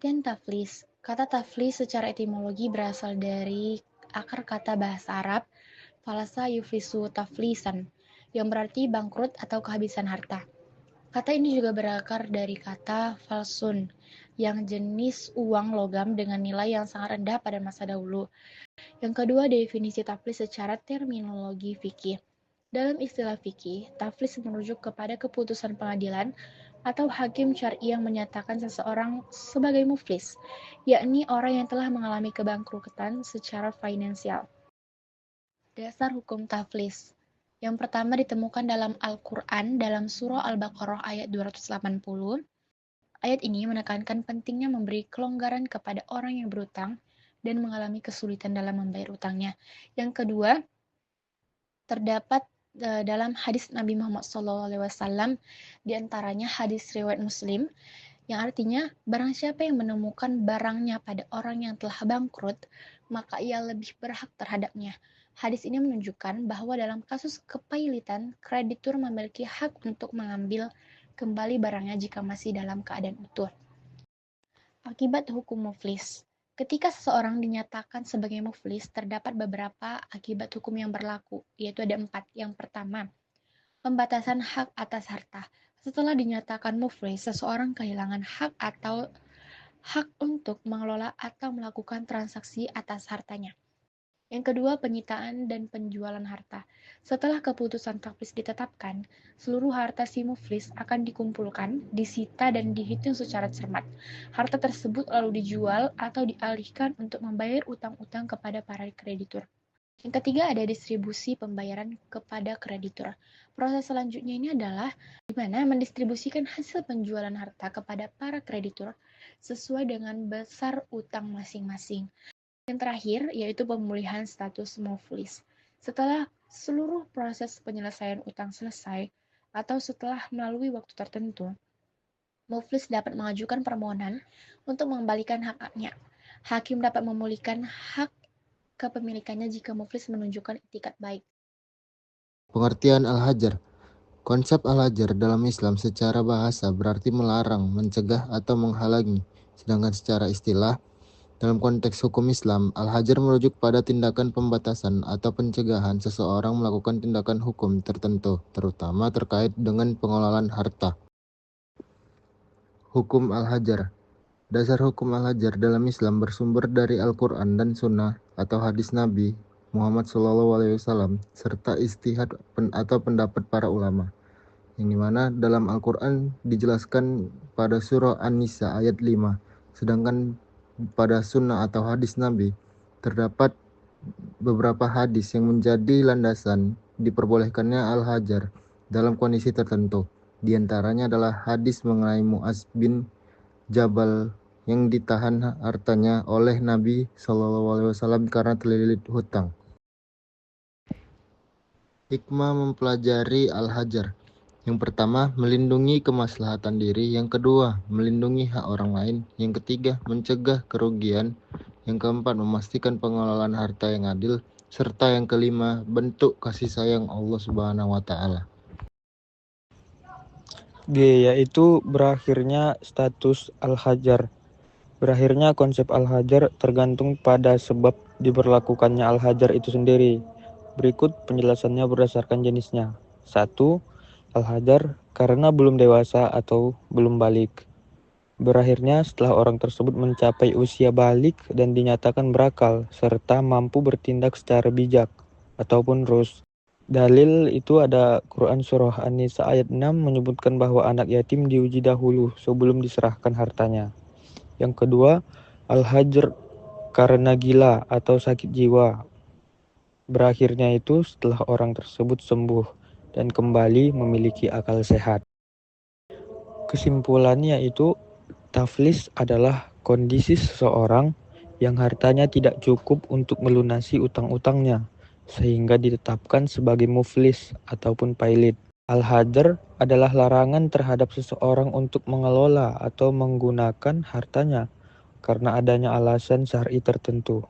Pengertian taflis. Kata taflis secara etimologi berasal dari akar kata bahasa Arab, falasa yuflisu taflisan, yang berarti bangkrut atau kehabisan harta. Kata ini juga berakar dari kata falsun, yang jenis uang logam dengan nilai yang sangat rendah pada masa dahulu. Yang kedua, definisi taflis secara terminologi fikih. Dalam istilah fikih, taflis merujuk kepada keputusan pengadilan atau hakim syar'i yang menyatakan seseorang sebagai muflis, yakni orang yang telah mengalami kebangkrutan secara finansial. Dasar hukum taflis. Yang pertama ditemukan dalam Al-Quran dalam surah Al-Baqarah ayat 280. Ayat ini menekankan pentingnya memberi kelonggaran kepada orang yang berutang dan mengalami kesulitan dalam membayar utangnya. Yang kedua, terdapat dalam hadis Nabi Muhammad SAW, diantaranya hadis riwayat Muslim, yang artinya barang siapa yang menemukan barangnya pada orang yang telah bangkrut, maka ia lebih berhak terhadapnya. Hadis ini menunjukkan bahwa dalam kasus kepailitan, kreditur memiliki hak untuk mengambil kembali barangnya jika masih dalam keadaan utuh. Akibat hukum muflis. Ketika seseorang dinyatakan sebagai muflis, terdapat beberapa akibat hukum yang berlaku, yaitu ada 4. Yang pertama, pembatasan hak atas harta. Setelah dinyatakan muflis, seseorang kehilangan hak atau hak untuk mengelola atau melakukan transaksi atas hartanya. Yang kedua, penyitaan dan penjualan harta. Setelah keputusan taflis ditetapkan, seluruh harta si muflis akan dikumpulkan, disita, dan dihitung secara cermat. Harta tersebut lalu dijual atau dialihkan untuk membayar utang-utang kepada para kreditur. Yang ketiga, ada distribusi pembayaran kepada kreditur. Proses selanjutnya ini adalah di mana mendistribusikan hasil penjualan harta kepada para kreditur sesuai dengan besar utang masing-masing. Yang terakhir, yaitu pemulihan status muflis. Setelah seluruh proses penyelesaian utang selesai, atau setelah melalui waktu tertentu, muflis dapat mengajukan permohonan untuk mengembalikan hak-haknya. Hakim dapat memulihkan hak kepemilikannya jika muflis menunjukkan itikat baik. Pengertian Al-Hajar. Konsep Al-Hajar dalam Islam secara bahasa berarti melarang, mencegah, atau menghalangi. Sedangkan secara istilah, dalam konteks hukum Islam, Al-Hajar merujuk pada tindakan pembatasan atau pencegahan seseorang melakukan tindakan hukum tertentu, terutama terkait dengan pengelolaan harta. Hukum Al-Hajar. Dasar hukum Al-Hajar dalam Islam bersumber dari Al-Quran dan Sunnah atau hadis Nabi Muhammad SAW serta istihad atau pendapat para ulama, yang dimana dalam Al-Quran dijelaskan pada surah An-Nisa ayat 5, sedangkan pada sunnah atau hadis Nabi terdapat beberapa hadis yang menjadi landasan diperbolehkannya Al-Hajar dalam kondisi tertentu. Di antaranya adalah hadis mengenai Mu'az bin Jabal yang ditahan hartanya oleh Nabi SAW karena terlilit hutang. Hikmah mempelajari Al-Hajar. Yang pertama, melindungi kemaslahatan diri. Yang kedua, melindungi hak orang lain. Yang ketiga, mencegah kerugian. Yang keempat, memastikan pengelolaan harta yang adil. Serta yang kelima, bentuk kasih sayang Allah Subhanahu wa Ta'ala. G, yaitu berakhirnya status Al-Hajar. Berakhirnya konsep Al-Hajar tergantung pada sebab diberlakukannya Al-Hajar itu sendiri. Berikut penjelasannya berdasarkan jenisnya. 1. Al-Hajar karena belum dewasa atau belum balik. Berakhirnya setelah orang tersebut mencapai usia balik dan dinyatakan berakal serta mampu bertindak secara bijak ataupun rushd. Dalil itu ada Quran Surah An-Nisa ayat 6 menyebutkan bahwa anak yatim diuji dahulu sebelum diserahkan hartanya. Yang kedua, Al-Hajar karena gila atau sakit jiwa. Berakhirnya itu setelah orang tersebut sembuh dan kembali memiliki akal sehat. Kesimpulannya itu, taflis adalah kondisi seseorang yang hartanya tidak cukup untuk melunasi utang-utangnya, sehingga ditetapkan sebagai muflis ataupun pailit. Al-Hajar adalah larangan terhadap seseorang untuk mengelola atau menggunakan hartanya karena adanya alasan syar'i tertentu.